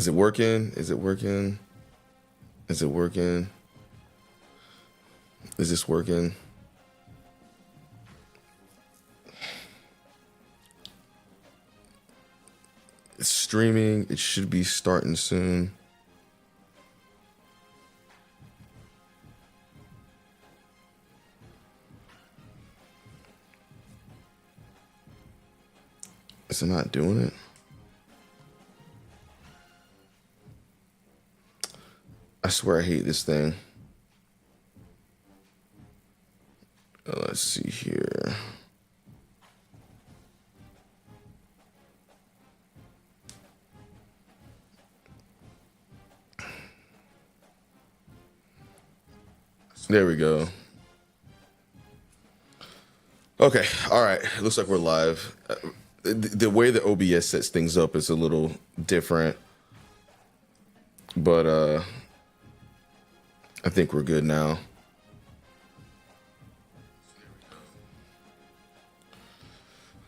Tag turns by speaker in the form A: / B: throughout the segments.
A: Is it working? Is it working? Is it working? Is this working? It's streaming. It should be starting soon. Is it not doing it? I swear I hate this thing. Let's see here. There we go. Okay, all right. Looks like we're live. The way the OBS sets things up is a little different, but I think we're good now.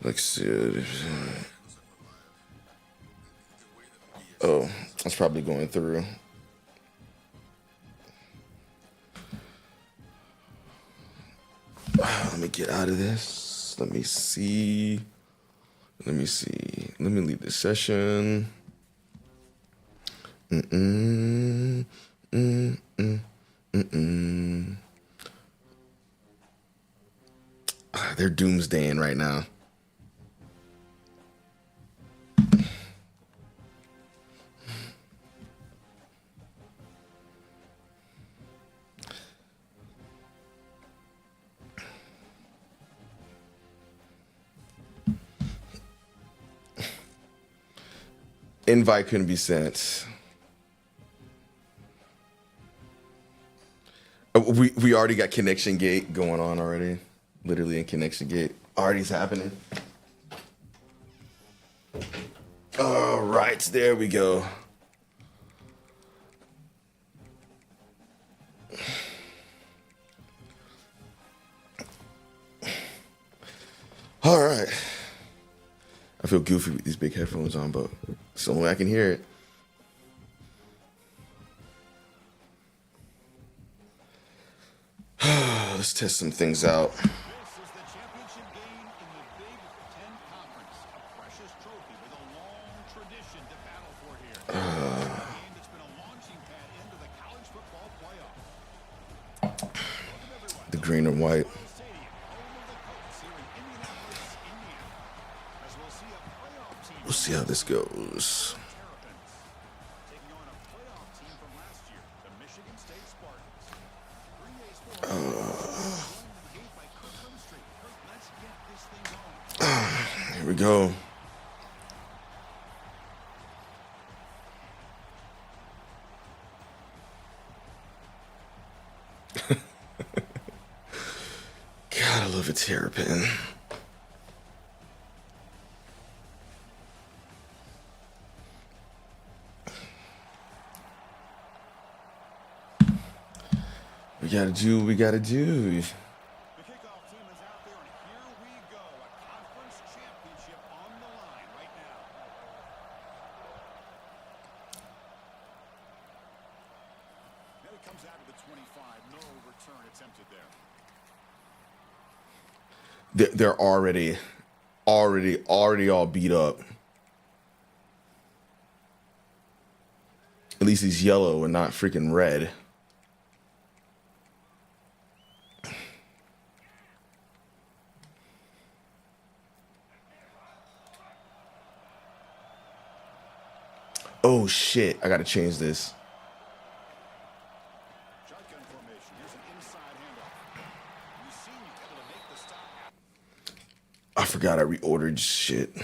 A: Let's see. Oh, it's probably going through. Let me get out of this. Let me see. Let me leave the session. They're doomsdaying right now. Invite couldn't be sent. We already got connection gate going on already. Literally in connection gate. Already's happening. All right, there we go. All right. I feel goofy with these big headphones on, but it's the only way I can hear it. Let's test some things out.
B: This is the championship game in the Big Ten Conference. A precious trophy with a long tradition to battle for here. A game that's been a launching pad into the college football playoff.
A: The green and white. We'll see how this goes.
B: Terrapins taking on a playoff team from last year, the Michigan State Spartans. 3 days Let's get this thing going.
A: Here we go. God, I love a Terrapin. We gotta do what we gotta do.
B: The kickoff team is out there, and here we go. A conference championship on the line right now. Then it comes out to the 25. No return attempted there.
A: They're already all beat up. At least he's yellow and not freaking red. Oh shit, I gotta change this.
B: Shotgun formation. Here's an inside handoff. You see, able to make the stop.
A: I forgot I reordered shit.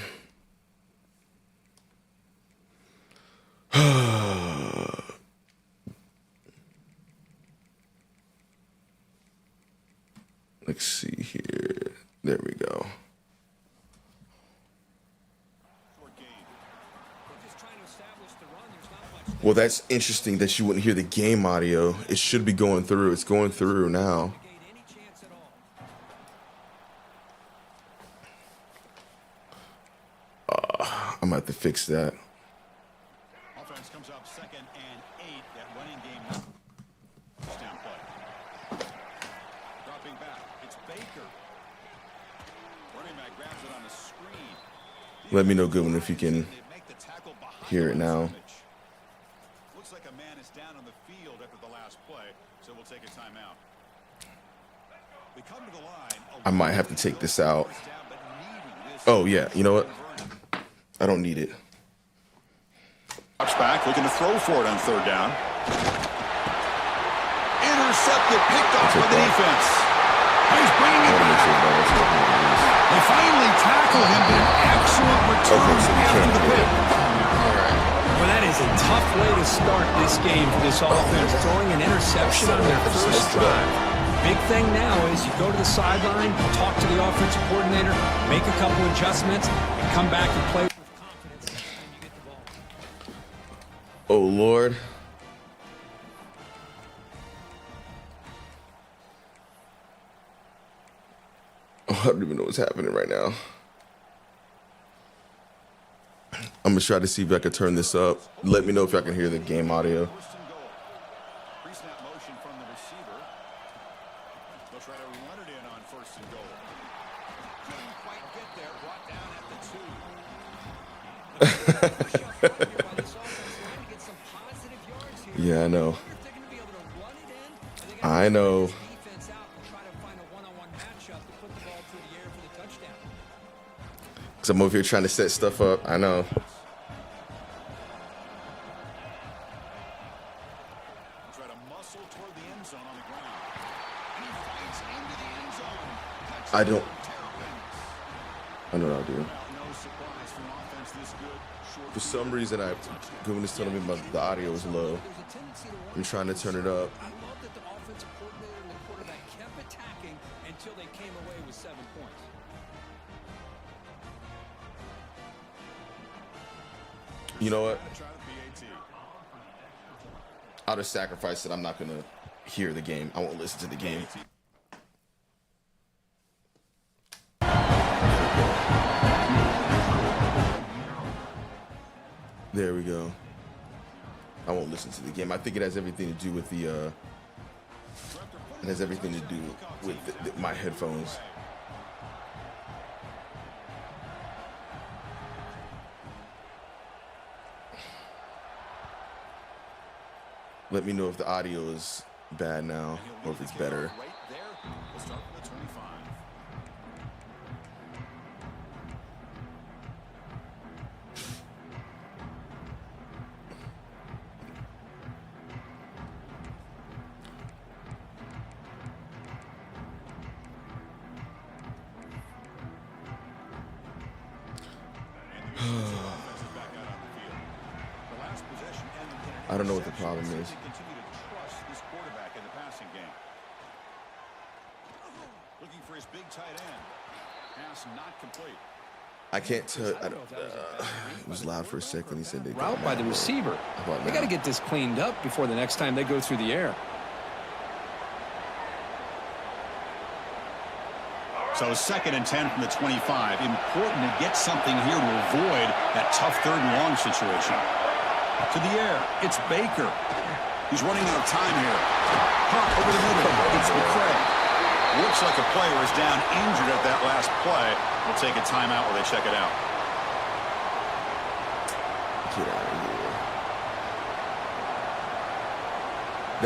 A: Let's see here. There we go.
B: Short gain.
A: Well, that's interesting that you wouldn't hear the game audio. It should be going through. It's going through now. I'm gonna have to fix that.
B: Offense comes
A: Let me know, Goodwin, if you can hear it now.
B: Looks like a man is down on the field after the last play, so we'll take a timeout. We come to the line.
A: I might have to take this out. Oh, yeah. You know what? I don't need it.
B: Drops back, looking to throw for it on third down. Intercepted, picked off by the defense. He's bringing it back. They finally tackle him, but an excellent return after the pick.
C: Well, that is a tough way to start this game for this offense, throwing an interception on their first drive. Big thing now is you go to the sideline, talk to the offensive coordinator, make a couple adjustments, and come back and play with confidence anytime you get the ball.
A: Oh, Lord. Oh, I don't even know what's happening right now. I'm going to try to see if I can turn this up. Let me know if y'all can hear the game audio.
B: First and goal. Pre-snap motion from the receiver. They'll try to run it in on first and goal. Couldn't quite get there. Brought down at the 2.
A: Yeah, I know. I know. Because I'm over here trying to set stuff up. I know.
B: Try to muscle toward the end zone on the ground. And he fights into the end zone.
A: I don't.
B: Terrapins.
A: I know what I'll do.
B: No surprise from offense this good. Short
A: For some reason, Goodwin is telling me the audio is low. I'm trying to turn it up.
C: I love that the offensive coordinator and the quarterback kept attacking until they came away with 7 points.
A: You know what?
B: try the PAT.
A: I'll just sacrifice it. I'm not going to hear the game. I won't listen to the game. There we go. I won't listen to the game. I think it has everything to do with the, it has everything to do with my headphones. Let me know if the audio is bad now or if it's better.
B: Right there. We'll start from the 25.
A: I don't know what the problem is.
B: Continue to trust this quarterback in the passing game. Looking for his big tight end. Pass not complete.
A: I can't tell. It was loud for a second. He said they got
C: Route by the
A: mad.
C: receiver.
A: How about
C: They
A: now?
C: got to get this cleaned up before the next time they go through the air.
B: So 2nd and 10 from the 25. Important to get something here to avoid that tough 3rd and long situation. To the air, it's Baker. He's running out of time here. Hop over the middle. It's McCray. Looks like a player is down injured at that last play. We'll take a timeout while they check it out.
A: Get out of here.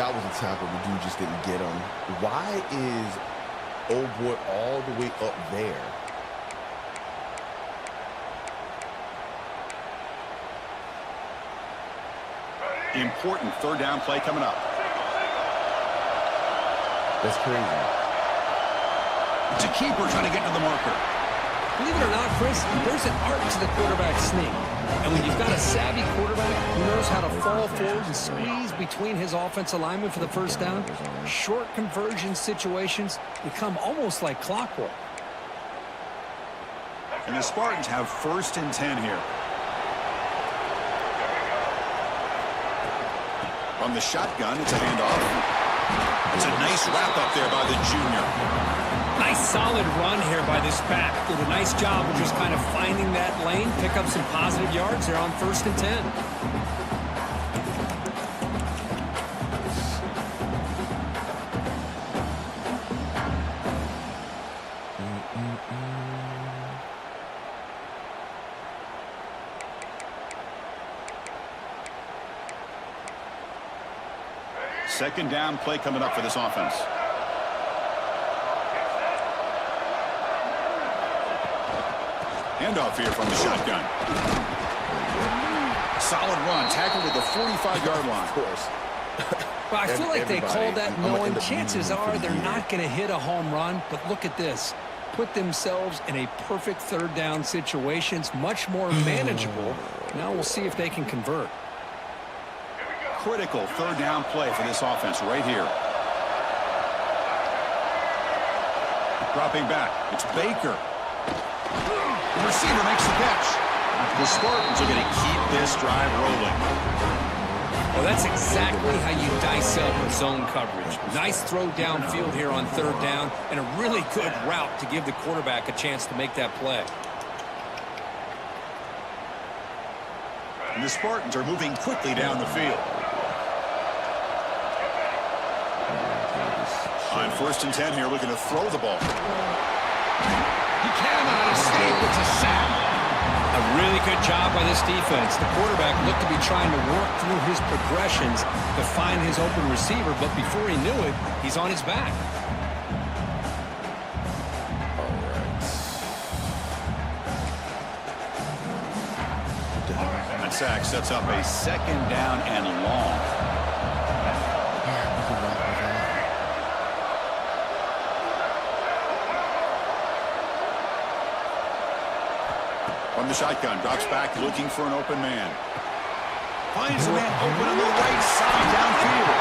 A: That was a tackle. The dude just didn't get him. Why is old boy all the way up there?
B: Important 3rd down play coming up.
A: That's crazy.
B: It's a keeper trying to get to the marker.
C: Believe it or not, Chris, there's an art to the quarterback sneak. And when you've got a savvy quarterback who knows how to fall forward and squeeze between his offensive linemen for the first down, short conversion situations become almost like clockwork.
B: And the Spartans have 1st and 10 here. From the shotgun, it's a handoff. It's a nice wrap up there by the junior.
C: Nice solid run here by this back. Did a nice job of just kind of finding that lane, pick up some positive yards there on 1st and 10.
B: Second down play coming up for this offense. Handoff here from the shotgun. Solid run, tackled at the 45-yard line.
A: Of course.
C: Well, I feel like they called that knowing
A: chances
C: chances are they're not going to hit a home run. But look at this. Put themselves in a perfect third down situation. It's much more manageable. Now we'll see if they can convert.
B: Critical third down play for this offense right here. Dropping back. It's Baker. The receiver makes the catch. The Spartans are going to keep this drive rolling.
C: Well, that's exactly how you dice up zone coverage. Nice throw downfield here on third down, and a really good route to give the quarterback a chance to make that play.
B: And the Spartans are moving quickly down the field. On 1st and 10 here, looking to throw the ball.
C: He cannot escape. It's a sack. A really good job by this defense. The quarterback looked to be trying to work through his progressions to find his open receiver, but before he knew it, he's on his back.
B: That sack sets up a second down and long. From the shotgun, drops back, looking for an open man. Finds a man open on the right side downfield.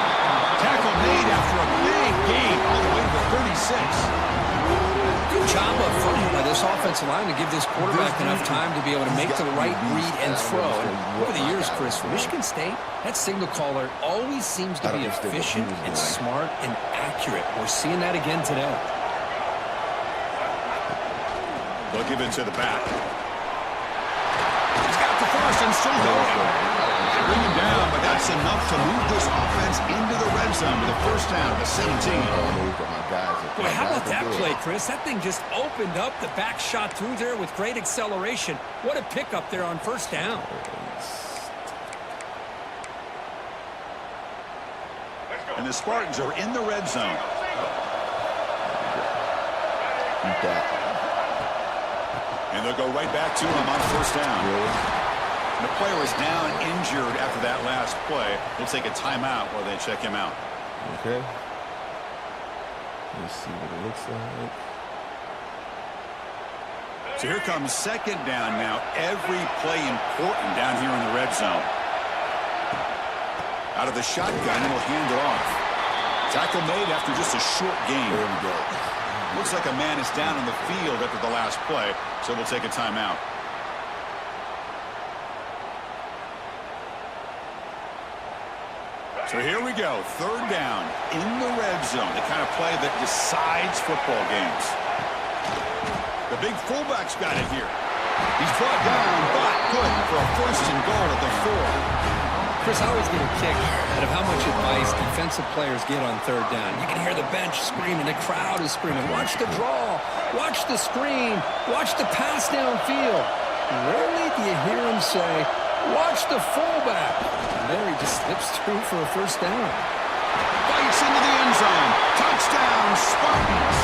B: Tackle made after a big gain all the way to the 36.
C: Good job up front by this offensive line to give this quarterback enough time to be able to make the right read and throw. And over the years, Chris, for Michigan State, that signal caller always seems to be efficient and smart and accurate. We're seeing that again today.
B: They'll give it to the back. And still going. Bring him down, but that's enough to move this offense into the red zone with a first down to 17.
C: Boy, how about that play, Chris? That thing just opened up. The back shot through there with great acceleration. What a pickup there on first down.
B: And the Spartans are in the red zone. And they'll go right back to him on first down. The player is down injured after that last play. They'll take a timeout while they check him out.
A: Okay. Let's see what it looks like.
B: So here comes second down now. Every play important down here in the red zone. Out of the shotgun, and he'll hand it off. Tackle made after just a short gain.
A: There we go.
B: Looks like a man is down on the field after the last play, so we'll take a timeout. So here we go, third down in the red zone, the kind of play that decides football games. The big fullback's got it here. He's brought down, but good for a first and goal at the 4.
C: Chris, I always get a kick out of how much advice defensive players get on third down. You can hear the bench screaming, the crowd is screaming, watch the draw, watch the screen, watch the pass downfield. Rarely do you hear him say, watch the fullback. And there he just slips through for a first down.
B: Bites into the end zone. Touchdown, Spartans.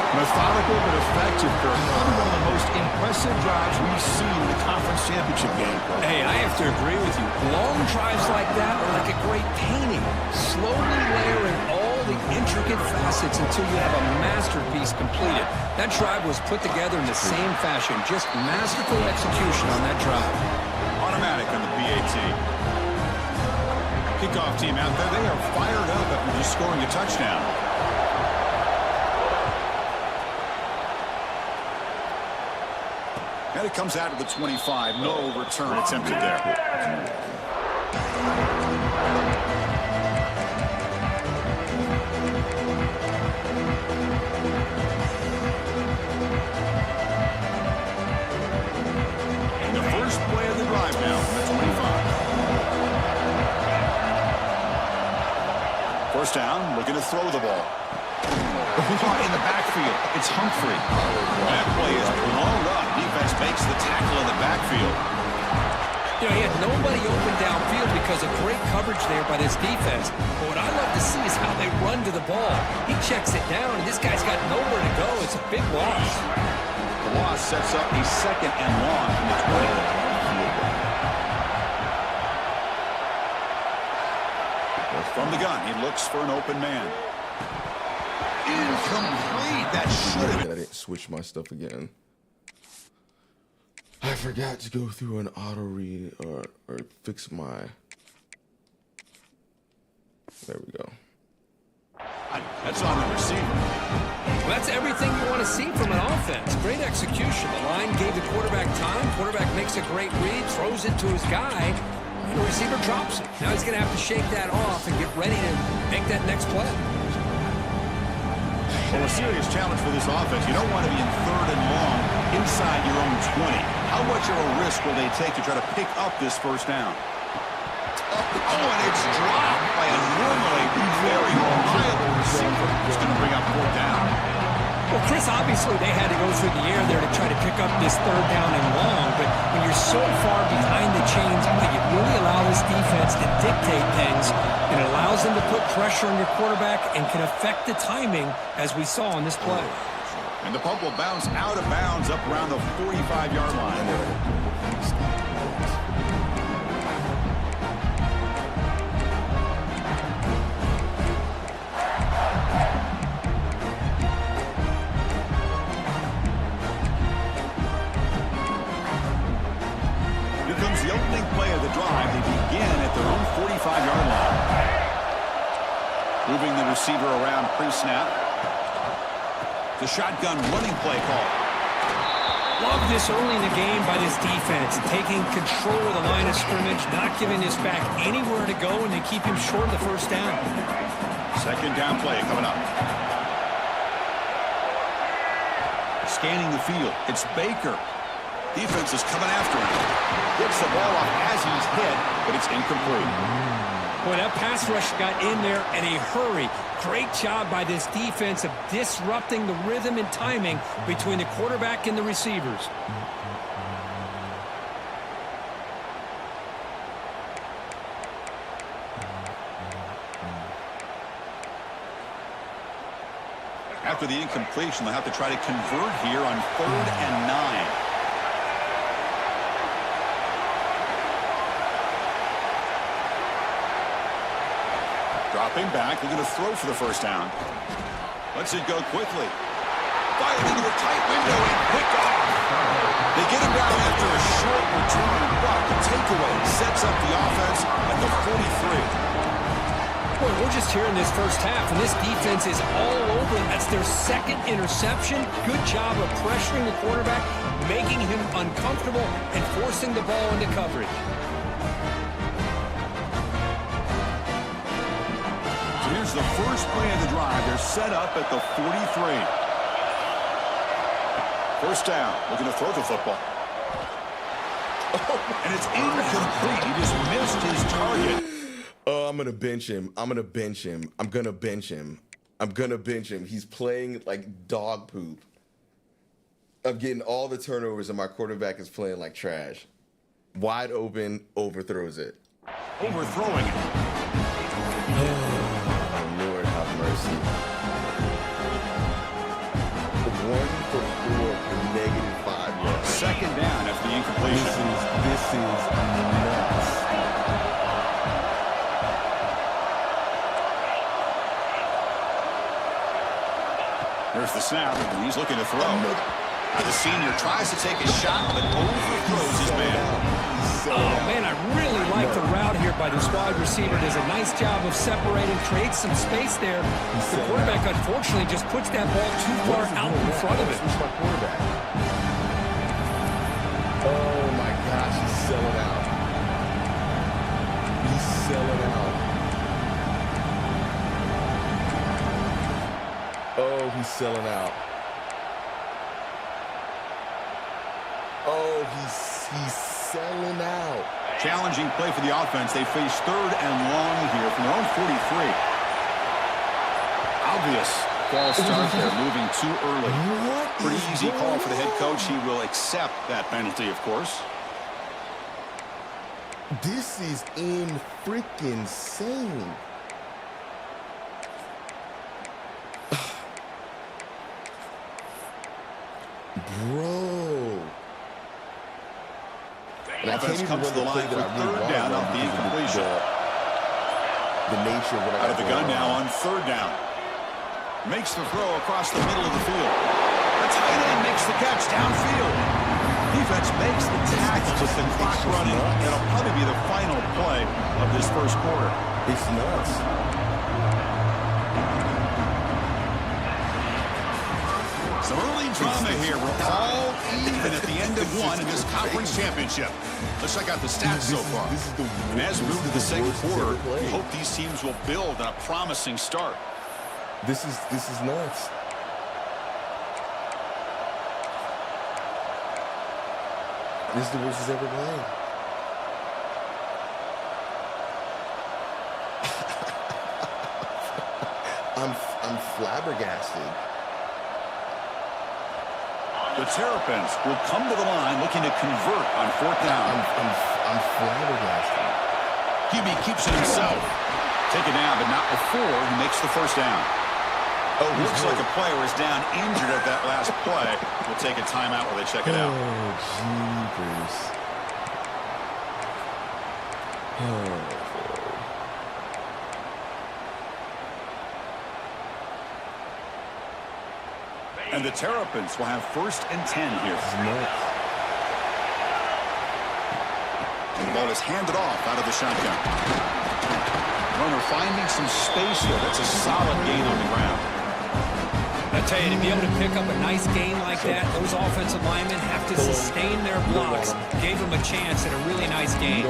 B: Methodical but effective, Kirk. Probably one of the most impressive drives we've seen in the conference championship game.
C: Hey, I have to agree with you. Long drives like that are like a great painting. Slowly layering all the intricate facets until you have a masterpiece completed. That drive was put together in the same fashion. Just masterful execution on that drive.
B: Automatic on the PAT. Kickoff team out there, they are fired up after just scoring a touchdown. And it comes out of the 25. No return attempted there. And the first play of the drive now from the 25. First down, looking to throw the ball. Caught in the backfield. It's Humphrey. That play is blown up. Defense makes the tackle in the backfield.
C: You know, he had nobody open downfield because because of great coverage there by this defense. But what I love to see is how they run to the ball. He checks it down, and this guy's got nowhere to go. It's a big loss.
B: The loss sets up a 2nd and long from the 20. From the gun, he looks for an open man. Incomplete. That should have been.
A: I didn't switch my stuff again. I forgot to go through an auto read or fix my. There we go.
B: That's on the receiver.
C: Well, that's everything you want to see from an offense. Great execution. The line gave the quarterback time. Quarterback makes a great read, throws it to his guy. The receiver drops it. Now he's going to have to shake that off and get ready to make that next play.
B: Well, a serious challenge for this offense. You don't want to be in 3rd and long inside your own 20. How much of a risk will they take to try to pick up this first down? Oh, and it's dropped by a normally very reliable receiver. It's going to bring up 4th down.
C: Well, Chris, obviously they had to go through the air there to try to pick up this 3rd down and long, but when you're so far behind the chains, you really allow this defense to dictate things. It allows them to put pressure on your quarterback and can affect the timing, as we saw on this play.
B: And the punt will bounce out of bounds up around the 45-yard line. The opening play of the drive, they begin at their own 45-yard line. Moving the receiver around pre-snap. The shotgun running play call.
C: Love this early in the game by this defense, taking control of the line of scrimmage, not giving this back anywhere to go, and they keep him short of the 1st down.
B: 2nd down play coming up. Scanning the field, it's Baker. Defense is coming after him. Gets the ball off as he's hit, but it's incomplete.
C: Boy, that pass rush got in there in a hurry. Great job by this defense of disrupting the rhythm and timing between the quarterback and the receivers.
B: After the incompletion, they'll have to try to convert here on 3rd and 9. Dropping back, they're going to throw for the 1st down. Lets it go quickly. Fired into a tight window and picked off. They get him down after a short return, but the takeaway sets up the offense at the 43.
C: Boy, we're just here in this first half, and this defense is all over. That's their 2nd interception. Good job of pressuring the quarterback, making him uncomfortable, and forcing the ball into coverage.
B: Here's the first play of the drive. They're set up at the 43. 1st down. Looking to throw the football. And it's incomplete. He just missed his target.
A: Oh, I'm going to bench him. I'm going to bench him. I'm going to bench him. I'm going to bench him. He's playing like dog poop. I'm getting all the turnovers, and my quarterback is playing like trash. Wide open, overthrows it.
B: Overthrowing it.
A: Lord have mercy. 1 for 4 for -5 yards.
B: 2nd down after the incompletion.
A: This is nuts.
B: There's the snap, and he's looking to throw. The senior tries to take a shot, but overthrows his man.
C: Oh, man, I really like the route here by this wide receiver. Does a nice job of separating, creates some space there. The quarterback, unfortunately, just puts that ball too far out in front of it.
A: My quarterback. Oh, my gosh, he's selling out. He's selling out. Oh, he's selling out. Oh, he's selling out.
B: Challenging play for the offense. They face 3rd and long here from their own 43. Obvious false start there, moving too early. Pretty easy call for the head coach. He will accept that penalty, of course.
A: This is freaking insane. Bro. And
B: Offense comes to the line for third down off the incompletion.
A: The nature of what I
B: out of the gun now on third down. Makes the throw across the middle of the field. The tight end makes the catch downfield. Defense makes the tackle with the clock running. It'll probably be the final play of this first quarter.
A: It's nuts.
B: Some early drama here. We're all even at the end of one in this conference championship. Let's check out the stats so far. And as we move to the second quarter, we hope these teams will build on a promising start.
A: This is nuts. This is the worst he's ever played. I'm flabbergasted.
B: The Terrapins will come to the line looking to convert on fourth down.
A: I'm flabbergasted.
B: QB keeps it himself. Taken down, but not before he makes the first down. Oh, looks like a player is down injured at that last play. We'll take a timeout while they check it out.
A: Oh, jeepers. Oh.
B: And the Terrapins will have 1st and 10 here. And the ball is handed off out of the shotgun. Runner finding some space here. That's a solid gain on the ground.
C: I tell you, to be able to pick up a nice gain like that, those offensive linemen have to sustain their blocks. Gave them a chance at a really nice gain.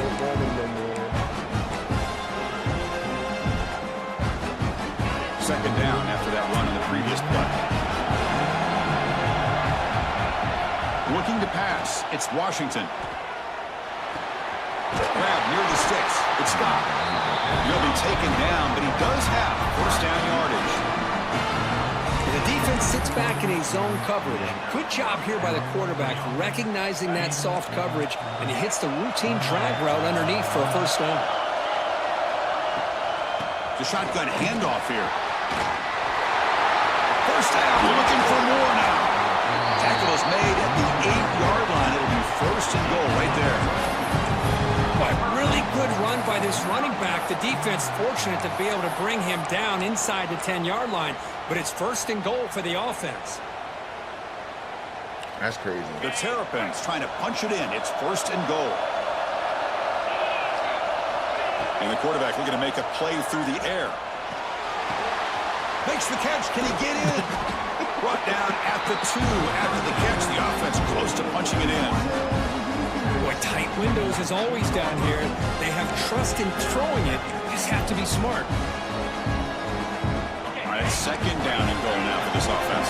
B: Second down after that run in the previous play. Looking to pass. It's Washington. Grab near the sticks. It's Scott. He'll be taken down, but he does have first down yardage.
C: The defense sits back in a zone coverage. Good job here by the quarterback, recognizing that soft coverage, and he hits the routine drag route underneath for a first down.
B: The shotgun handoff here. First down. We're looking for more now. Tackle is made at the 8-yard line. It'll be 1st and goal right there.
C: Boy, really good run by this running back. The defense fortunate to be able to bring him down inside the 10-yard line, but it's 1st and goal for the offense.
A: That's crazy.
B: The Terrapins trying to punch it in. It's 1st and goal. And the quarterback looking to make a play through the air. Makes the catch. Can he get in? Brought down at the 2 after the catch. The offense close to punching it in.
C: Boy, tight windows as always down here. They have trust in throwing it. You just have to be smart.
B: All right, 2nd down and goal now for this offense.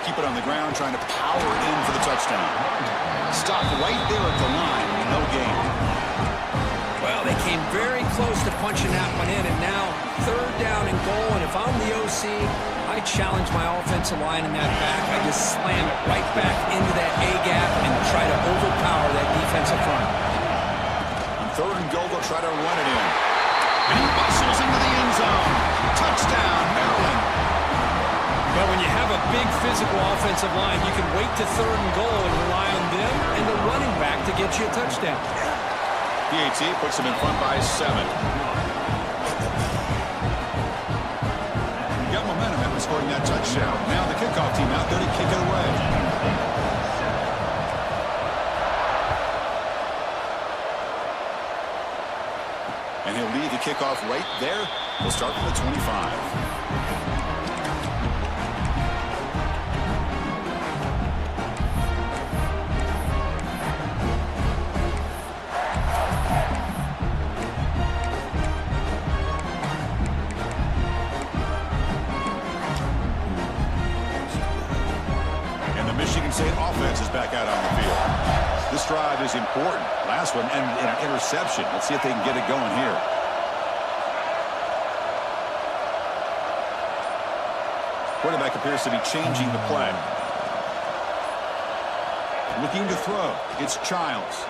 B: Keep it on the ground, trying to power it in for the touchdown. Stopped right there at the line. No gain.
C: Well, they came very close to punching that one in, and now 3rd down and goal. And if I'm the OC, I challenge my offensive line in that back. I just slam it right back into that A-gap and try to overpower that defensive front.
B: On 3rd and goal, they'll try to run it in. And he bustles into the end zone. Touchdown, Maryland.
C: But when you have a big physical offensive line, you can wait to 3rd and goal and rely on them and the running back to get you a touchdown.
B: PAT puts them in front by 7. Got momentum after scoring that touchdown. Now the kickoff team out there to kick it away. And he'll lead the kickoff right there. We'll start from the 25. Offense is back out on the field. This drive is important. Last one and an interception. Let's see if they can get it going here. Quarterback appears to be changing the play. Looking to throw. It's Childs.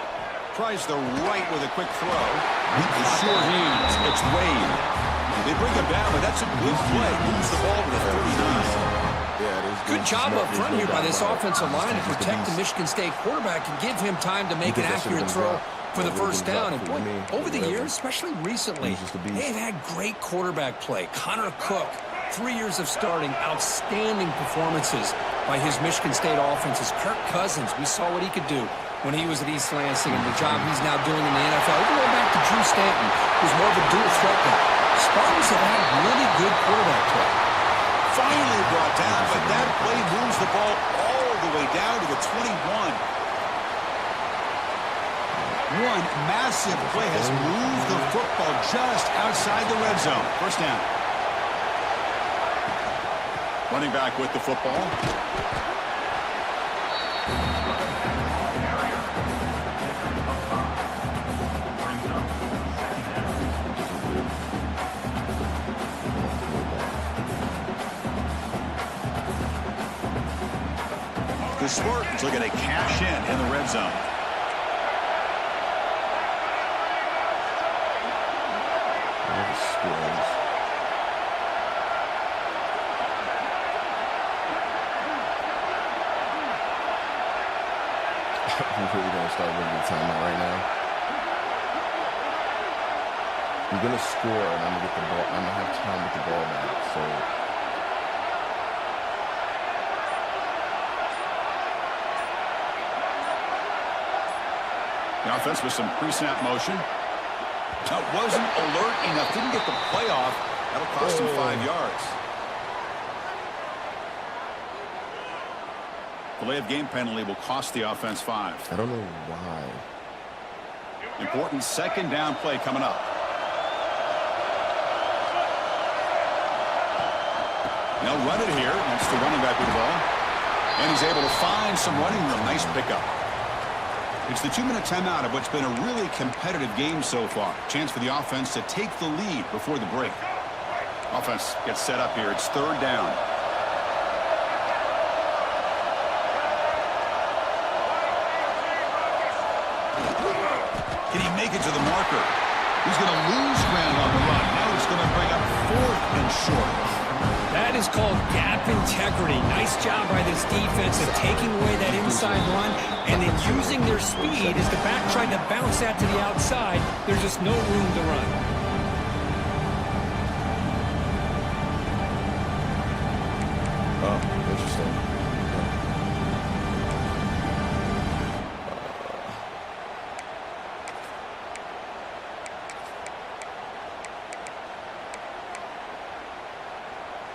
B: Tries the right with a quick throw. The short hands. It's Wade. They bring him down, but that's a good play. Moves the ball to the 39.
C: Good job up front here by this offensive line to protect the Michigan State quarterback and give him time to make an accurate throw for the first down. And boy, over the years, especially recently, they've had great quarterback play. Connor Cook, 3 years of starting, outstanding performances by his Michigan State offenses. Kirk Cousins, we saw what he could do when he was at East Lansing and the job he's now doing in the NFL. Even going back to Drew Stanton, who's more of a dual threat guy. Spartans have had really good quarterback play.
B: Finally brought down, but that play moves the ball all the way down to the 21. One massive play has moved the football just outside the red zone. First down. Running back with the football. The Spartans looking to cash in the red zone.
A: I'm really going to start winning the timeout right now. I'm going to score and I'm going to get the ball. I'm going to have time with the ball back. So
B: the offense with some pre-snap motion. That wasn't alert enough. Didn't get the play off. That'll cost him 5 yards. Delay of game penalty will cost the offense 5.
A: I don't know why.
B: Important second down play coming up. They'll run it here. That's the running back with the ball. And he's able to find some running room. Nice pickup. It's the 2-minute timeout of what's been a really competitive game so far. Chance for the offense to take the lead before the break. Offense gets set up here. It's third down. Can he make it to the marker? He's going to lose ground on the run. Now he's going to bring up 4th and short.
C: That is called gap integrity. Nice job by this defense of taking away that inside run and then using their speed as the back tried to bounce that to the outside. There's just no room to run.
A: Oh, interesting.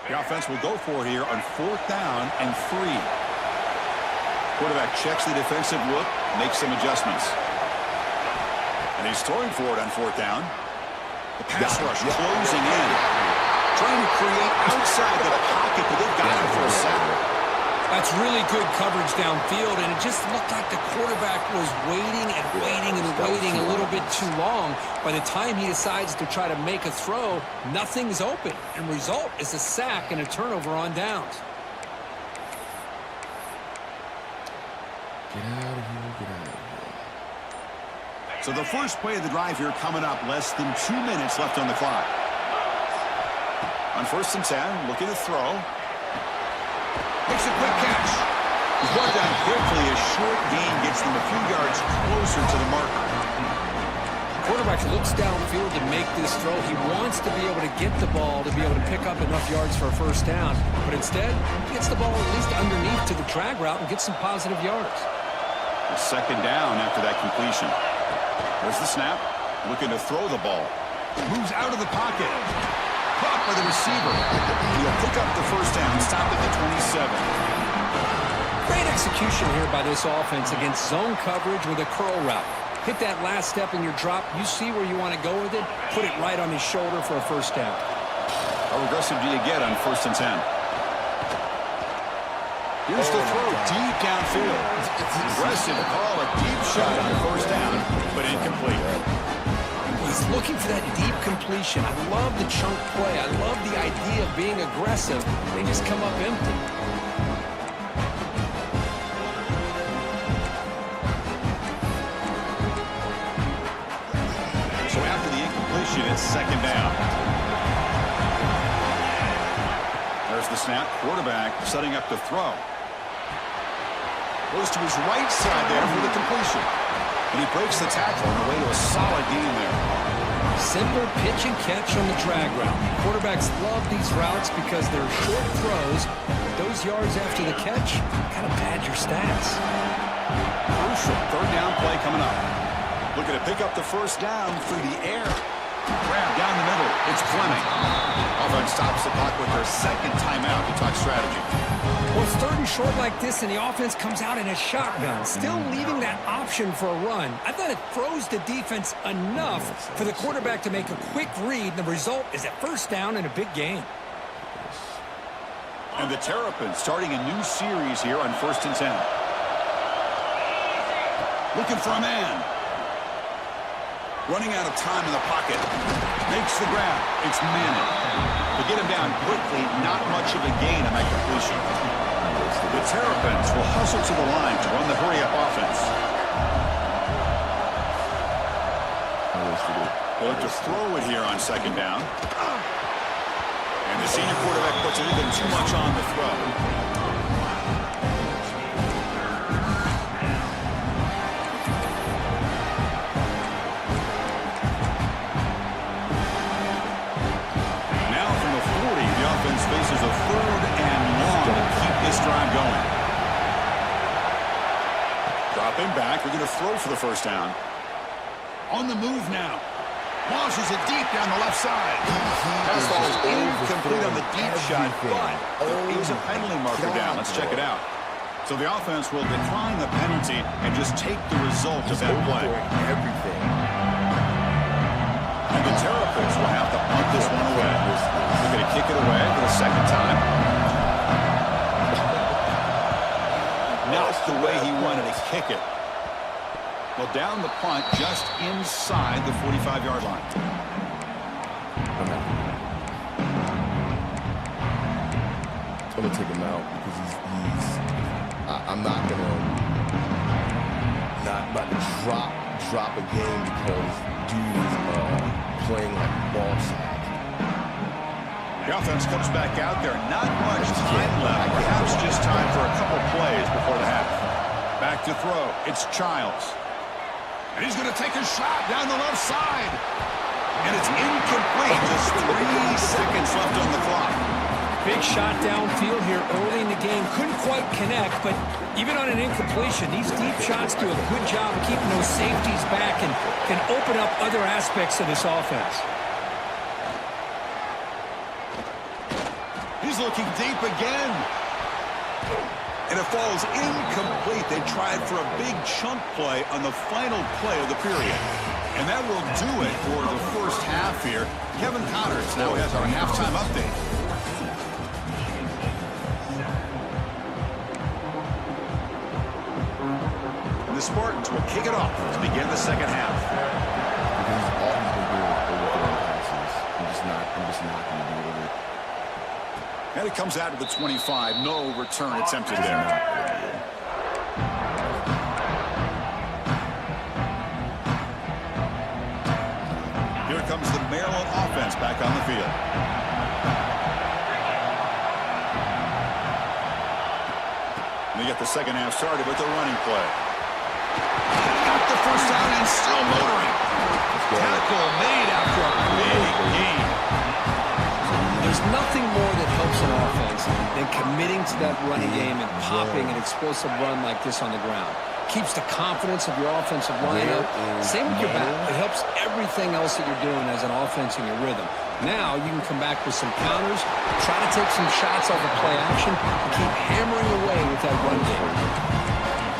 B: The offense will go for here on 4th down and 3. Quarterback checks the defensive look, makes some adjustments. And he's throwing for it on 4th down. The pass rush closing in. Trying to create outside the pocket, but they've got him for a sack.
C: That's really good coverage downfield, and it just looked like the quarterback was waiting and waiting and waiting a little bit too long. By the time he decides to try to make a throw, nothing's open, and result is a sack and a turnover on downs.
A: Get out of here, get out of here.
B: So the first play of the drive here coming up, less than 2 minutes left on the clock. On 1st and 10, looking to throw. Makes a quick catch. He's brought down quickly. A short gain gets them a few yards closer to the marker.
C: Quarterback looks downfield to make this throw. He wants to be able to get the ball to be able to pick up enough yards for a first down. But instead, he gets the ball at least underneath to the drag route and gets some positive yards.
B: A second down after that completion. There's the snap. Looking to throw the ball. Moves out of the pocket. Caught by the receiver. He'll pick up the first down. Stop at the 27.
C: Great execution here by this offense against zone coverage with a curl route. Hit that last step in your drop. You see where you want to go with it. Put it right on his shoulder for a first down.
B: How aggressive do you get on 1st and 10? Here's the throw deep downfield. It's aggressive to call a deep shot on the first down, but incomplete.
C: He's looking for that deep completion. I love the chunk play. I love the idea of being aggressive. They just come up empty.
B: second down. There's the snap. Quarterback setting up to throw. Goes to his right side there for the completion. And he breaks the tackle on the way to a solid gain there.
C: Simple pitch and catch on the drag route. Quarterbacks love these routes because they're short throws. Those yards after the catch kind of pad your stats.
B: Crucial third down play coming up. Looking to pick up the first down through the air. Grab down the middle. It's Fleming. Offense stops the clock with their second timeout to talk strategy.
C: Well, it's third and short like this, and the offense comes out in a shotgun, still leaving that option for a run. I thought it froze the defense enough for the quarterback to make a quick read. The result is a first down and a big gain.
B: And the Terrapins starting a new series here on 1st and 10. Looking for a man. Running out of time in the pocket. Makes the grab. It's Manning. To get him down quickly, not much of a gain on that completion. The Terrapins will hustle to the line to run the hurry-up offense. They'll look to throw it here on second down. And the senior quarterback puts a little bit too much on the throw. Faces a third and long to keep this drive going. Dropping back. We're going to throw for the first down. On the move now. Launches it deep down the left side. Pass ball is incomplete on the deep shot, but there is a penalty marker down. Let's check it out. So the offense will decline the penalty and just take the result of that play. And the Terrapins will have to punt this one away. They're going to kick it away for the second time. Not the way he wanted to kick it. Well, down the punt just inside the 45-yard line.
A: I'm going to take him out because I'm not going to not drop a game because dude is playing like ball sack.
B: The offense comes back out there. Not much time left. Perhaps just time for a couple plays before the half. Back to throw. It's Childs. And he's going to take a shot down the left side. And it's incomplete. Just 3 seconds left on the clock.
C: Big shot downfield here early in the game. Couldn't quite connect, but even on an incompletion, these deep shots do a good job of keeping those safeties back and can open up other aspects of this offense.
B: He's looking deep again. And it falls incomplete. They tried for a big chunk play on the final play of the period. And that will do it for the first half here. Kevin Connors now has our halftime update. And the Spartans will kick it off to begin the second half.
A: Because all he's been doing is overthrowing passes. I'm just not going to do it.
B: And it comes out of the 25. No return attempted there. Here comes the Maryland offense back on the field. And they get the second half started with the running play. Got the first down and still motoring. Tackle made after a big gain.
C: There's nothing more that helps an offense than committing to that running game and popping an explosive run like this on the ground. Keeps the confidence of your offensive line up. Same with your back. It helps everything else that you're doing as an offense in your rhythm. Now you can come back with some counters, try to take some shots off of play action, and keep hammering away with that run game.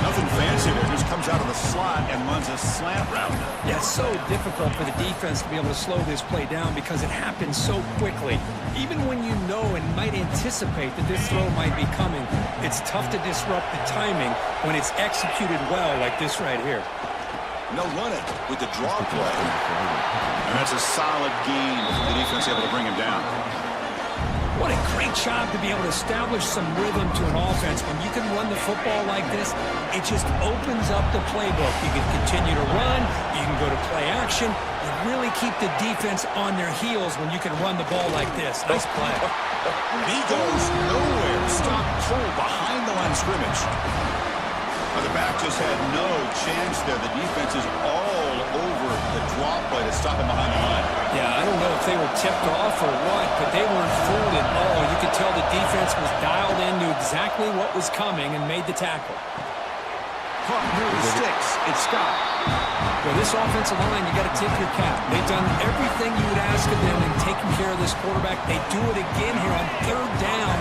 B: Nothing fancy there. Just comes out of the slot and runs a slant route.
C: Yeah, it's so difficult for the defense to be able to slow this play down because it happens so quickly. Even when you know and might anticipate that this throw might be coming, it's tough to disrupt the timing when it's executed well like this right here.
B: No run it with the draw play. And that's a solid gain before the defense able to bring him down.
C: What a great job to be able to establish some rhythm to an offense. When you can run the football like this, it just opens up the playbook. You can continue to run. You can go to play action. You really keep the defense on their heels when you can run the ball like this. Nice play.
B: He goes nowhere. Stop cold behind the line of scrimmage. Well, the back just had no chance there. The defense is all over the draw play to stop him behind the line.
C: Yeah, I don't know if they were tipped off or what, but they weren't fooled at all. You could tell the defense was dialed in, knew exactly what was coming, and made the tackle.
B: Caught near the sticks. It's Scott.
C: Well, this offensive line, you got to tip your cap. They've done everything you would ask of them in taking care of this quarterback. They do it again here on third down,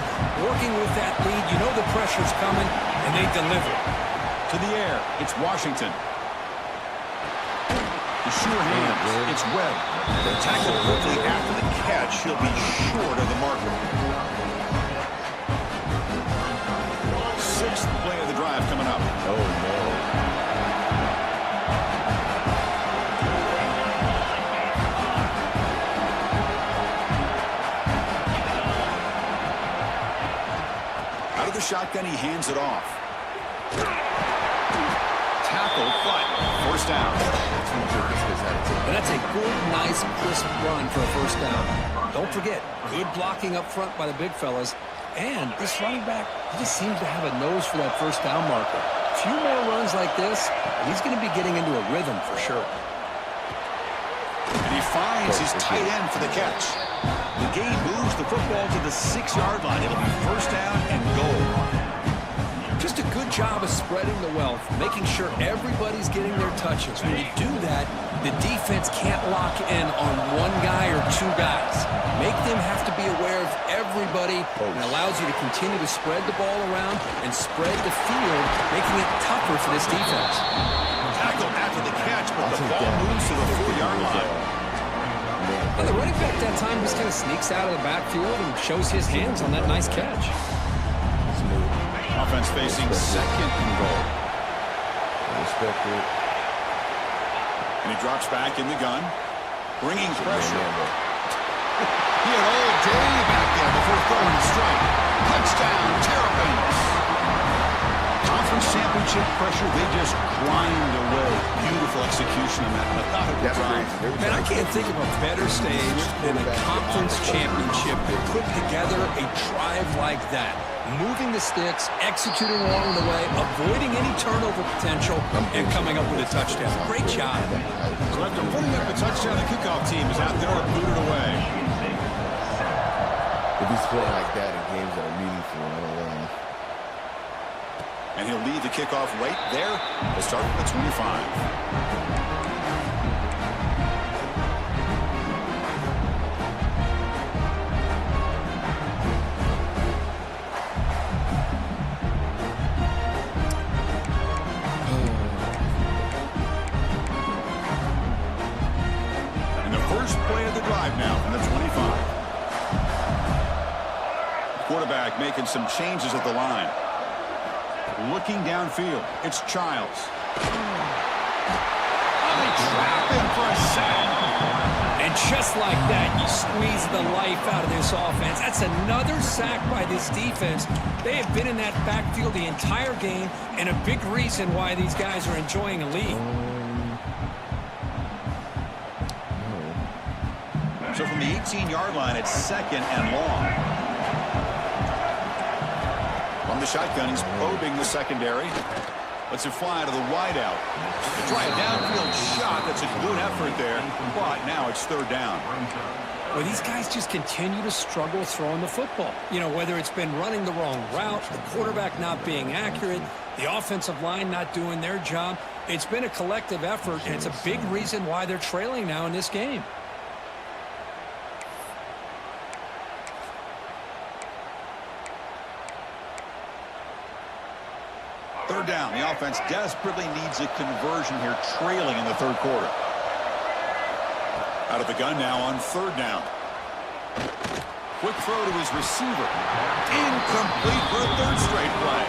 C: working with that lead. You know the pressure's coming, and they deliver.
B: To the air. It's Washington. The sure hands. It's Webb. The tackle quickly after the catch. He'll be short of the marker. Sixth play of the drive coming up.
A: Oh, no.
B: Out of the shotgun, he hands it off. Tackle, but first down.
C: And that's a good, nice, crisp run for a first down. Don't forget, good blocking up front by the big fellas. And this running back, he just seems to have a nose for that first down marker. A few more runs like this, and he's going to be getting into a rhythm for sure.
B: And he finds his tight end for the catch. The game moves the football to the 6-yard line. It'll be first down and goal.
C: Just a good job of spreading the wealth, making sure everybody's getting their touches. When you do that, the defense can't lock in on one guy or two guys. Make them have to be aware of everybody, and allows you to continue to spread the ball around and spread the field, making it tougher for this defense.
B: Tackle after the catch, but the ball moves to the 4-yard line.
C: And the running back that time just kind of sneaks out of the backfield and shows his hands on that nice catch.
B: Offense facing second and goal.
A: Respect it.
B: And he drops back in the gun, bringing pressure. He had all day back there before throwing a strike. Touchdown, Terrapins. Conference championship pressure, they just grind away. Beautiful execution on that methodical drive.
C: Man, I can't think of a better stage than a conference championship to put together a drive like that. Moving the sticks, executing along the way, avoiding any turnover potential, and coming up with a touchdown. Great job.
B: So after putting up the touchdown, the kickoff team is out there to boot it away.
A: If he's playing like that in games that are meaningful, I don't know.
B: And he'll lead the kickoff right there to start at the 25. Now from the 25. Quarterback making some changes at the line. Looking downfield. It's Childs. They trap him for a sack.
C: And just like that, you squeeze the life out of this offense. That's another sack by this defense. They have been in that backfield the entire game, and a big reason why these guys are enjoying a lead.
B: So from the 18-yard line, it's second and long. From the shotgun, he's probing the secondary. Lets it fly to the wideout. Try a downfield shot. That's a good effort there. But now it's third down.
C: Well, these guys just continue to struggle throwing the football. You know, whether it's been running the wrong route, the quarterback not being accurate, the offensive line not doing their job. It's been a collective effort, and it's a big reason why they're trailing now in this game.
B: Third down. The offense desperately needs a conversion here, trailing in the third quarter. Out of the gun now on third down. Quick throw to his receiver. Incomplete for a third straight play.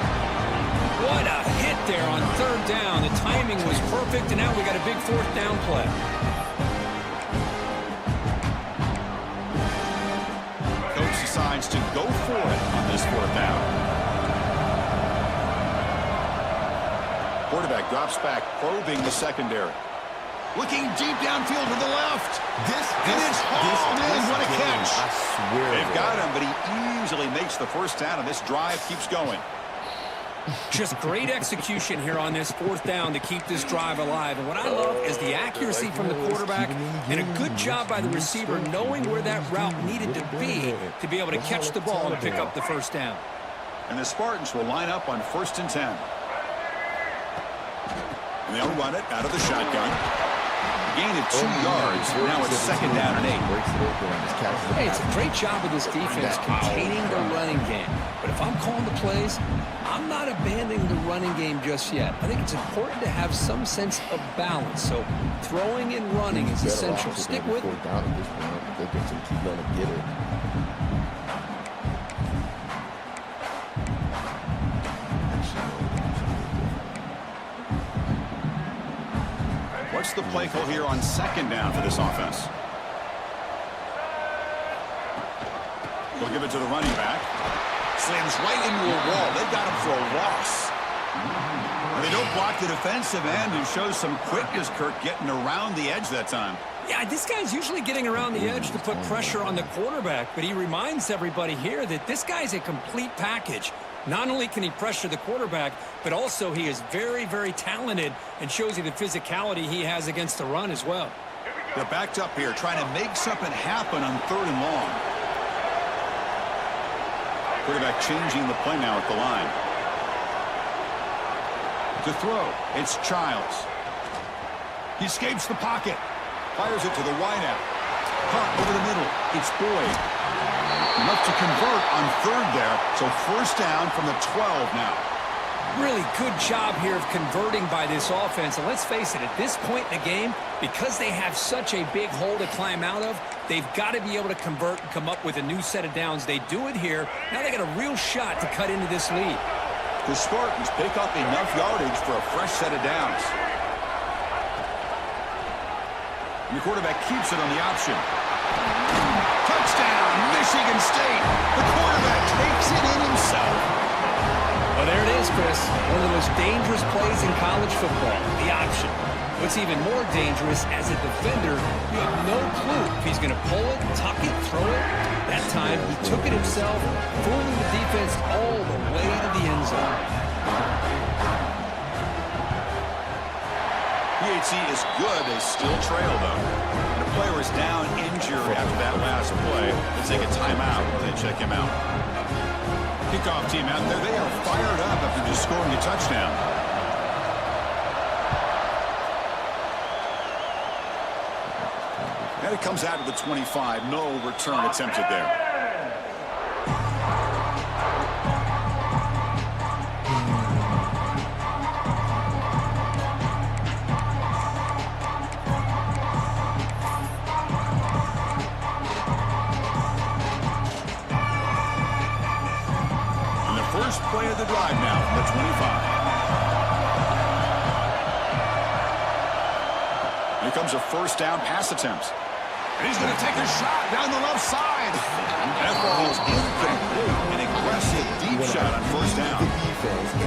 C: What a hit there on third down. The timing was perfect, and now we got a big fourth down play.
B: Coach decides to go for it on this 4th down. Quarterback drops back, probing the secondary. Looking deep downfield to the left. This what a catch.
A: I swear.
B: They've got him, but he easily makes the 1st down, and this drive keeps going.
C: Just great execution here on this 4th down to keep this drive alive. And what I love is the accuracy from the quarterback and a good job by the receiver knowing where that route needed to be able to catch the ball and pick up the 1st down.
B: And the Spartans will line up on 1st and 10. And they'll run it out of the shotgun. Gain of 2 yards. Now it's 2nd down and 8.
C: Hey, it's a great job of this defense containing the running game. But if I'm calling the plays, I'm not abandoning the running game just yet. I think it's important to have some sense of balance. So throwing and running is essential. Stick with it.
B: What's the play call here on 2nd down for this offense? They'll give it to the running back. Slams right into a wall. They got him for a loss. And they don't block the defensive end, who shows some quickness, Kirk, getting around the edge that time.
C: Yeah, this guy's usually getting around the edge to put pressure on the quarterback, but he reminds everybody here that this guy's a complete package. Not only can he pressure the quarterback, but also he is very, very talented and shows you the physicality he has against the run as well.
B: They're backed up here, trying to make something happen on 3rd and long. Quarterback changing the play now at the line. To throw, it's Childs. He escapes the pocket. Fires it to the wideout. Caught over the middle. It's Boyd. Enough to convert on 3rd there. So 1st down from the 12 now.
C: Really good job here of converting by this offense. And let's face it, at this point in the game, because they have such a big hole to climb out of, they've got to be able to convert and come up with a new set of downs. They do it here. Now they got a real shot to cut into this lead.
B: The Spartans pick up enough yardage for a fresh set of downs. And the quarterback keeps it on the option. Touchdown, Michigan State. The quarterback takes it in himself.
C: Well, there it is, Chris. One of the most dangerous plays in college football, the option. What's even more dangerous, as a defender, you have no clue if he's going to pull it, tuck it, throw it. That time, he took it himself, fooling the defense all the way to the end zone.
B: PHC is good. They still trail, though. The player is down injured after that last play. Let's take a timeout and then check him out. Kickoff team out there. They are fired up after just scoring a touchdown. And it comes out to the 25. No return attempted there. First play of the drive now from the 25. Here comes a 1st down pass attempt. And he's going to take a shot down the left side. That ball is incomplete. An aggressive deep shot on 1st down.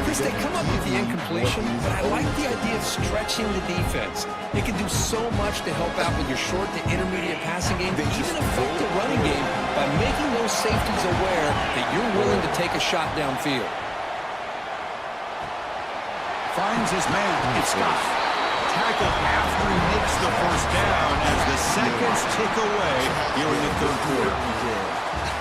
C: Chris, they come up with the incompletion, but I like the idea of stretching the defense. They can do so much to help out with your short to intermediate passing game, even affect the running game by making those safeties aware that you're willing to take a shot downfield.
B: Finds his man. It's Scott. Tackle after he makes the 1st down as the seconds tick away here in the 3rd quarter.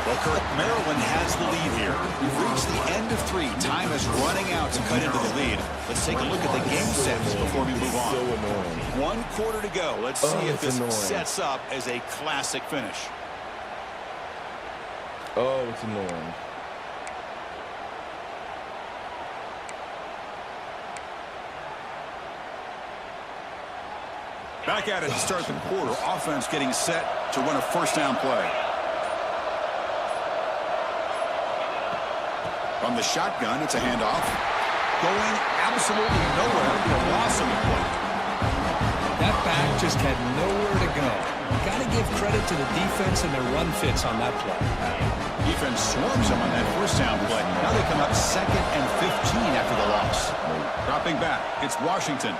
B: Well, Kirk, Maryland has the lead here. We've reached the end of 3. Time is running out to cut into the lead. Let's take a look at the game sets before we move on. 1 quarter to go. Let's see if this sets up as a classic finish.
A: Oh, it's annoying.
B: Back at it to start the quarter. Offense getting set to run a 1st down play. From the shotgun, it's a handoff. Going absolutely nowhere. A loss on the play.
C: That back just had nowhere to go. Got to give credit to the defense and their run fits on that play.
B: Defense swarms them on that first down play. Now they come up 2nd and 15 after the loss. Dropping back, it's Washington.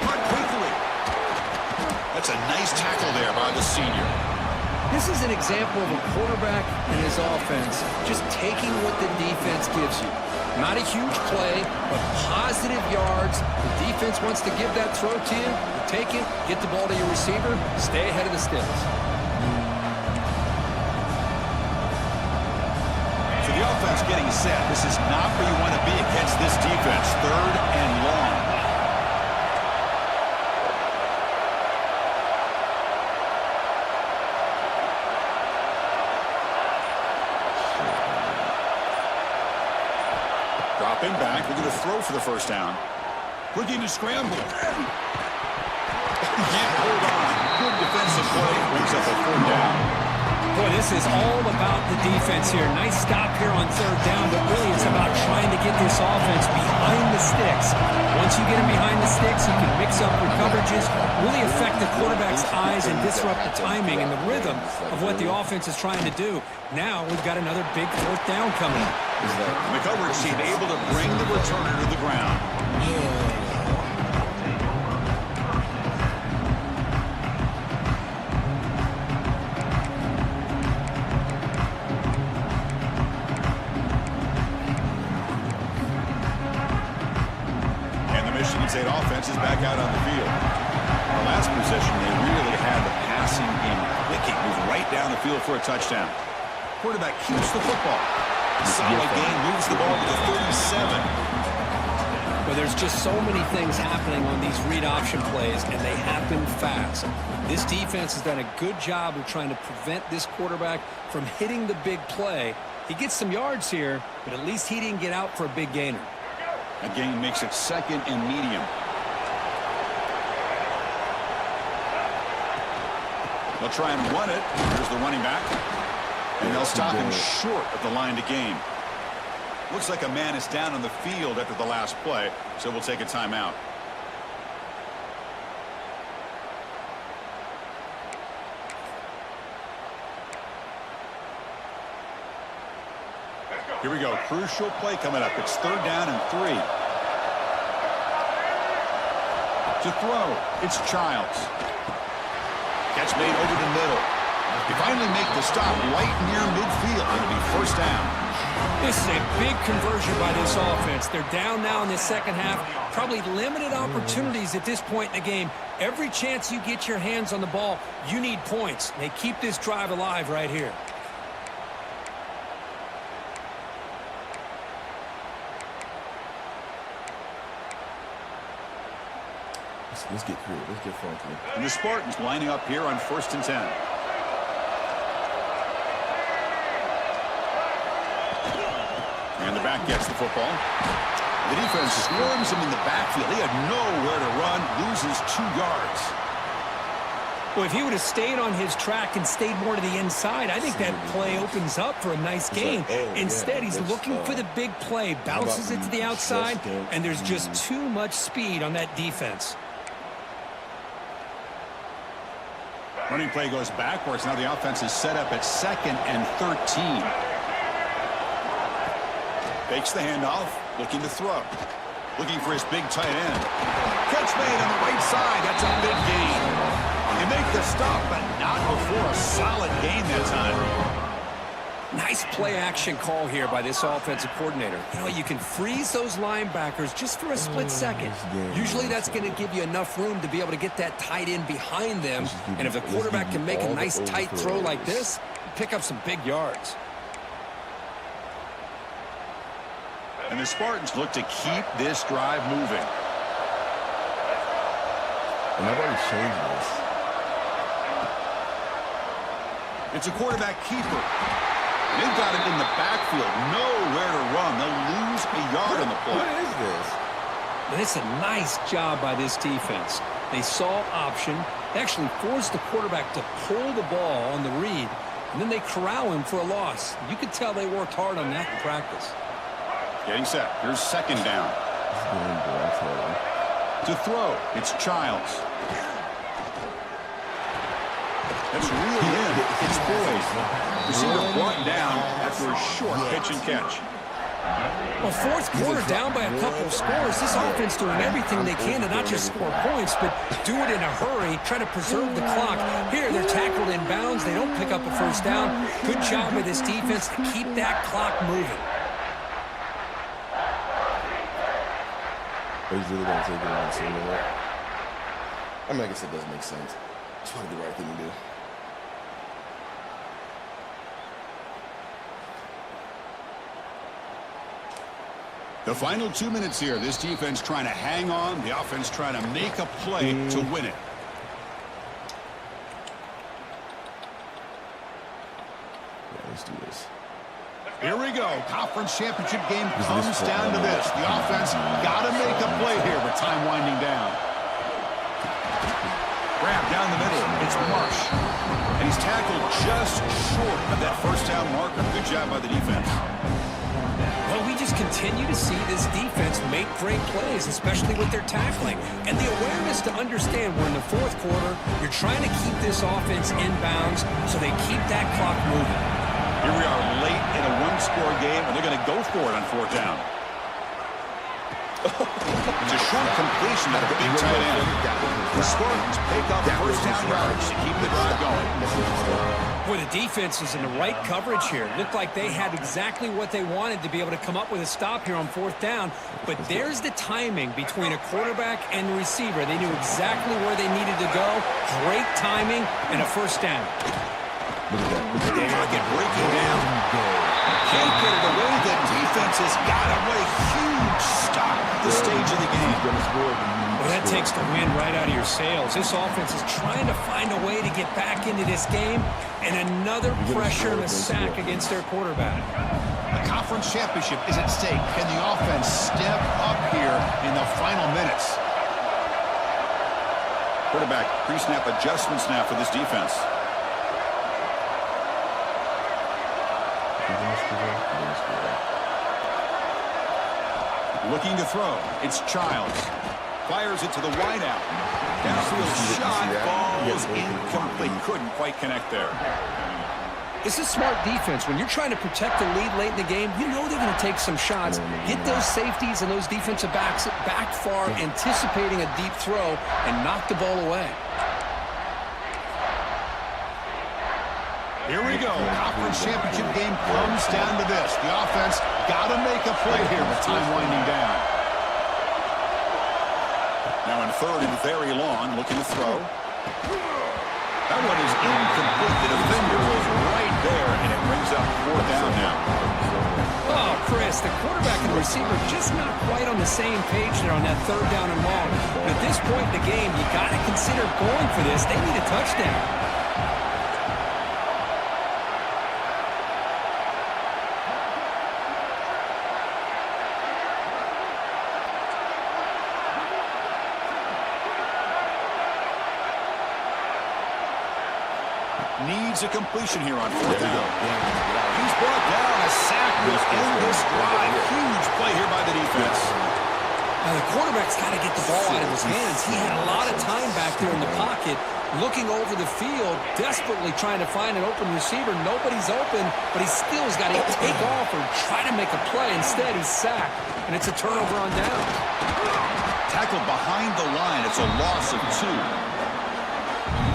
B: Cut quickly. That's a nice tackle there by the senior.
C: This is an example of a quarterback and his offense just taking what the defense gives you. Not a huge play, but positive yards. The defense wants to give that throw to you. You take it, get the ball to your receiver, stay ahead of the sticks.
B: So the offense getting set. This is not where you want to be against this defense. 3rd and long. Dropping back, looking to throw for the first down. Looking to scramble. Can't hold on. Good defensive play. Brings up a 4th down.
C: Boy, this is all about the defense here. Nice stop here on 3rd down, but really it's about trying to get this offense behind the sticks. Once you get them behind the sticks, you can mix up your coverages, really affect the quarterback's eyes and disrupt the timing and the rhythm of what the offense is trying to do. Now we've got another big 4th down coming up.
B: The coverage team able to bring the returner to the ground. State offense is back out on the field. The last possession, they really had the passing game clicking. Moves right down the field for a touchdown. Quarterback keeps the football. Solid game, moves the ball to the 37.
C: Well, there's just so many things happening on these read option plays, and they happen fast. This defense has done a good job of trying to prevent this quarterback from hitting the big play. He gets some yards here, but at least he didn't get out for a big gainer.
B: That gain makes it 2nd and medium. They'll try and run it. Here's the running back. And they'll stop him short of the line to gain. Looks like a man is down on the field after the last play, so we'll take a timeout. Here we go. Crucial play coming up. It's 3rd down and 3. To throw, it's Childs. Catch made over the middle. They finally make the stop right near midfield. It'll be 1st down.
C: This is a big conversion by this offense. They're down now in the second half. Probably limited opportunities at this point in the game. Every chance you get your hands on the ball, you need points. They keep this drive alive right here.
A: Let's get creative. Let's get funky.
B: And the Spartans lining up here on 1st and 10. And the back gets the football. The defense swarms him in the backfield. He had nowhere to run, loses 2 yards.
C: Well, if he would have stayed on his track and stayed more to the inside, I think that play opens up for a nice gain. Instead, he's looking for the big play, bounces it to the outside, and there's just too much speed on that defense.
B: Running play goes backwards. Now the offense is set up at 2nd and 13. Fakes the handoff, looking to throw. Looking for his big tight end. Catch made on the right side. That's a big gain. They make the stop, but not before a solid gain that time.
C: Nice play action call here by this offensive coordinator. You know, you can freeze those linebackers just for a split second. Usually that's going to give you enough room to be able to get that tight end behind them. And if the quarterback can make a nice tight throw like this, pick up some big yards.
B: And the Spartans look to keep this drive moving.
A: And I've already changed this.
B: It's a quarterback keeper. They've got it in the backfield. Nowhere to run. They'll lose a yard on the play.
A: What is this?
C: And it's a nice job by this defense. They saw option. They actually forced the quarterback to pull the ball on the read, and then they corral him for a loss. You could tell they worked hard on that in practice.
B: Getting set. Here's 2nd down. To throw, it's Childs. That's reeled in. It's poised. Receiver brought down after a short pitch and catch.
C: Well, fourth quarter down by a couple of scores. This offense doing everything they can to not just score points, but do it in a hurry, try to preserve the clock. Here, they're tackled in bounds. They don't pick up a first down. Good job by this defense to keep that clock moving.
A: He's really going to take it on, so you know what? I mean, I guess it does make sense. It's probably the right thing to do.
B: The final 2 minutes here. This defense trying to hang on. The offense trying to make a play to win it.
A: Yeah, let's do this.
B: Here we go. Conference championship game comes down to this. The offense got to make a play here with time winding down. Grab down the middle. It's Marsh. And he's tackled just short of that first down marker. Good job by the defense.
C: Well, we just continue to see this defense make great plays, especially with their tackling. And the awareness to understand we're in the fourth quarter, you're trying to keep this offense in bounds so they keep that clock moving.
B: Here we are late in a one-score game, and they're going to go for it on fourth down. It's a short completion to the big tight end. The Spartans pick up first down yards to keep the drive going.
C: Boy, the defense is in the right coverage here. Looked like they had exactly what they wanted to be able to come up with a stop here on fourth down. But there's the timing between a quarterback and the receiver. They knew exactly where they needed to go. Great timing and a first down.
B: Pocket breaking down. Can't get it away. The defense has got him. What a huge stop at the stage of the game.
C: Well, that takes the wind right out of your sails. This offense is trying to find a way to get back into this game, and another pressure and a sack against their quarterback.
B: The conference championship is at stake. Can the offense step up here in the final minutes? Quarterback pre-snap adjustments now for this defense. Looking to throw. It's Childs. Fires it to the wideout. Downfield shot falls incomplete. Couldn't quite connect there.
C: This is smart defense. When you're trying to protect the lead late in the game, you know they're going to take some shots. Get those safeties and those defensive backs back far, anticipating a deep throw, and knock the ball away. Here we go. Conference championship game comes down to this. The offense got to make a play here with time winding down. Now in third and very long, looking to throw. That one is incomplete. The defender was right there, and it brings up fourth down now. Oh, Chris, the quarterback and the receiver just not quite on the same page there on that third down and long. But at this point in the game, you got to consider going for this. They need a touchdown. Needs a completion here on fourth down. He's brought down. A sack will end this drive. Huge play here by the defense. The quarterback's got to get the ball out of his hands. He had a lot of time back there in the pocket, looking over the field, desperately trying to find an open receiver. Nobody's open, but he still has got to take off or try to make a play. Instead, he's sacked, and it's a turnover on down. Tackled behind the line. It's a loss of 2.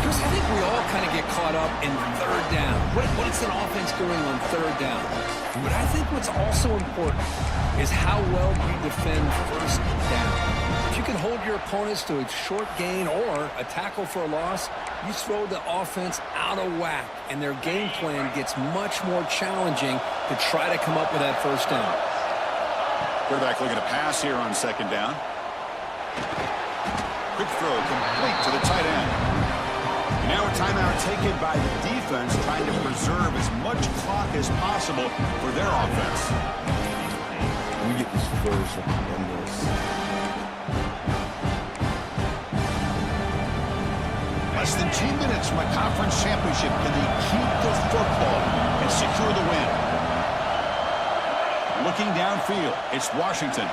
C: Chris, I think we all kind of get caught up in third down. What is an offense doing on third down? But I think what's also important is how well you defend first down. If you can hold your opponents to a short gain or a tackle for a loss, you throw the offense out of whack, and their game plan gets much more challenging to try to come up with that first down. Quarterback looking to pass here on second down. Quick throw complete to the tight end. Now a timeout taken by the defense, trying to preserve as much clock as possible for their offense.
A: Let me get this first on this.
B: Less than 2 minutes from a conference championship. Can they keep the football and secure the win? Looking downfield, it's Washington.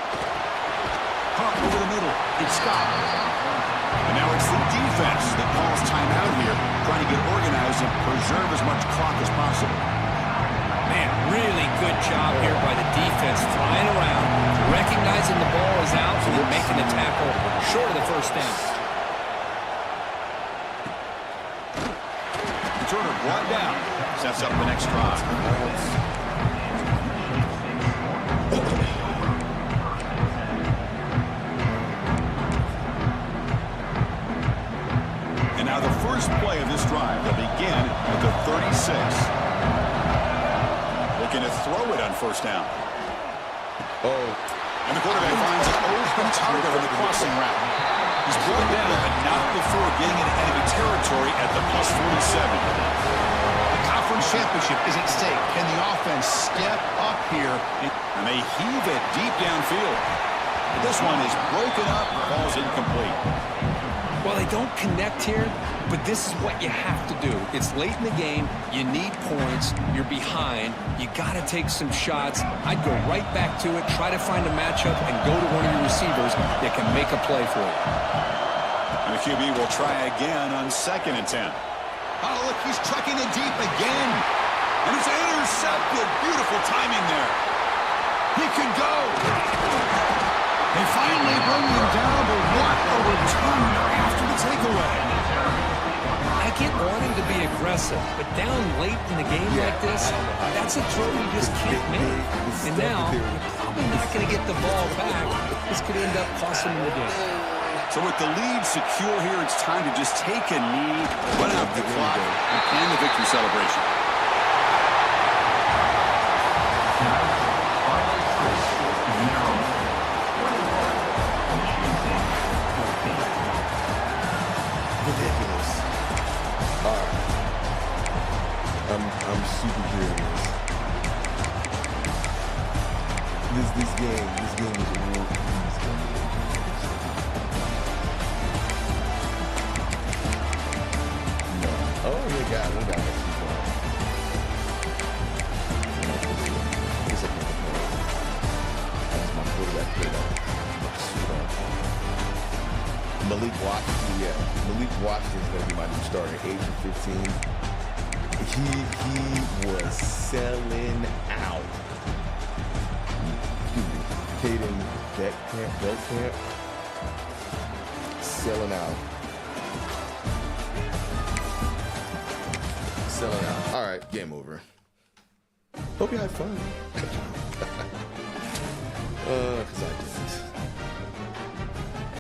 B: Pump over the middle, it's Scott. And now it's the defense that calls timeout here. trying to get organized and preserve as much clock as possible.
C: Man, really good job here by the defense, flying around, recognizing the ball is out, and then making the tackle short of the first down.
B: Returner brought down, sets up the next drive. And now the first play of this drive will begin at the 36. Looking to throw it on first down.
A: Oh.
B: And the quarterback finds an open target on the crossing route. He's brought down, but not before getting into enemy territory at the plus 47.
D: The conference championship is at stake. Can the offense step up here?
B: And they heave it deep downfield. This one is broken up, falls incomplete.
C: Well, they don't connect here, but this is what you have to do. It's late in the game. You need points. You're behind. You got to take some shots. I'd go right back to it, try to find a matchup, and go to one of your receivers that can make a play for you.
B: And the QB will try again on 2nd and 10.
D: Oh, look, he's trucking it deep again.
B: And it's intercepted. Beautiful timing there.
D: He could go. They finally bring him down, but what a return after the takeaway.
C: I get wanting to be aggressive, but down late in the game like this, that's a throw you just can't make. And now, you're probably not going to get the ball back. This could end up costing them the game.
B: So with the lead secure here, it's time to just take a knee, run out the clock, and plan the victory celebration.
A: Ridiculous. All right. I'm super curious. This game is real. No. Oh, we got it. It's a couple points. That's my quarterback played out. Malik Washington, Malik Washington is going to be my new starter, age of 15. He was selling out. Excuse me. Caden Beltcamp, selling out. Selling out. All right, game over. Hope you had fun. 'Cause I did.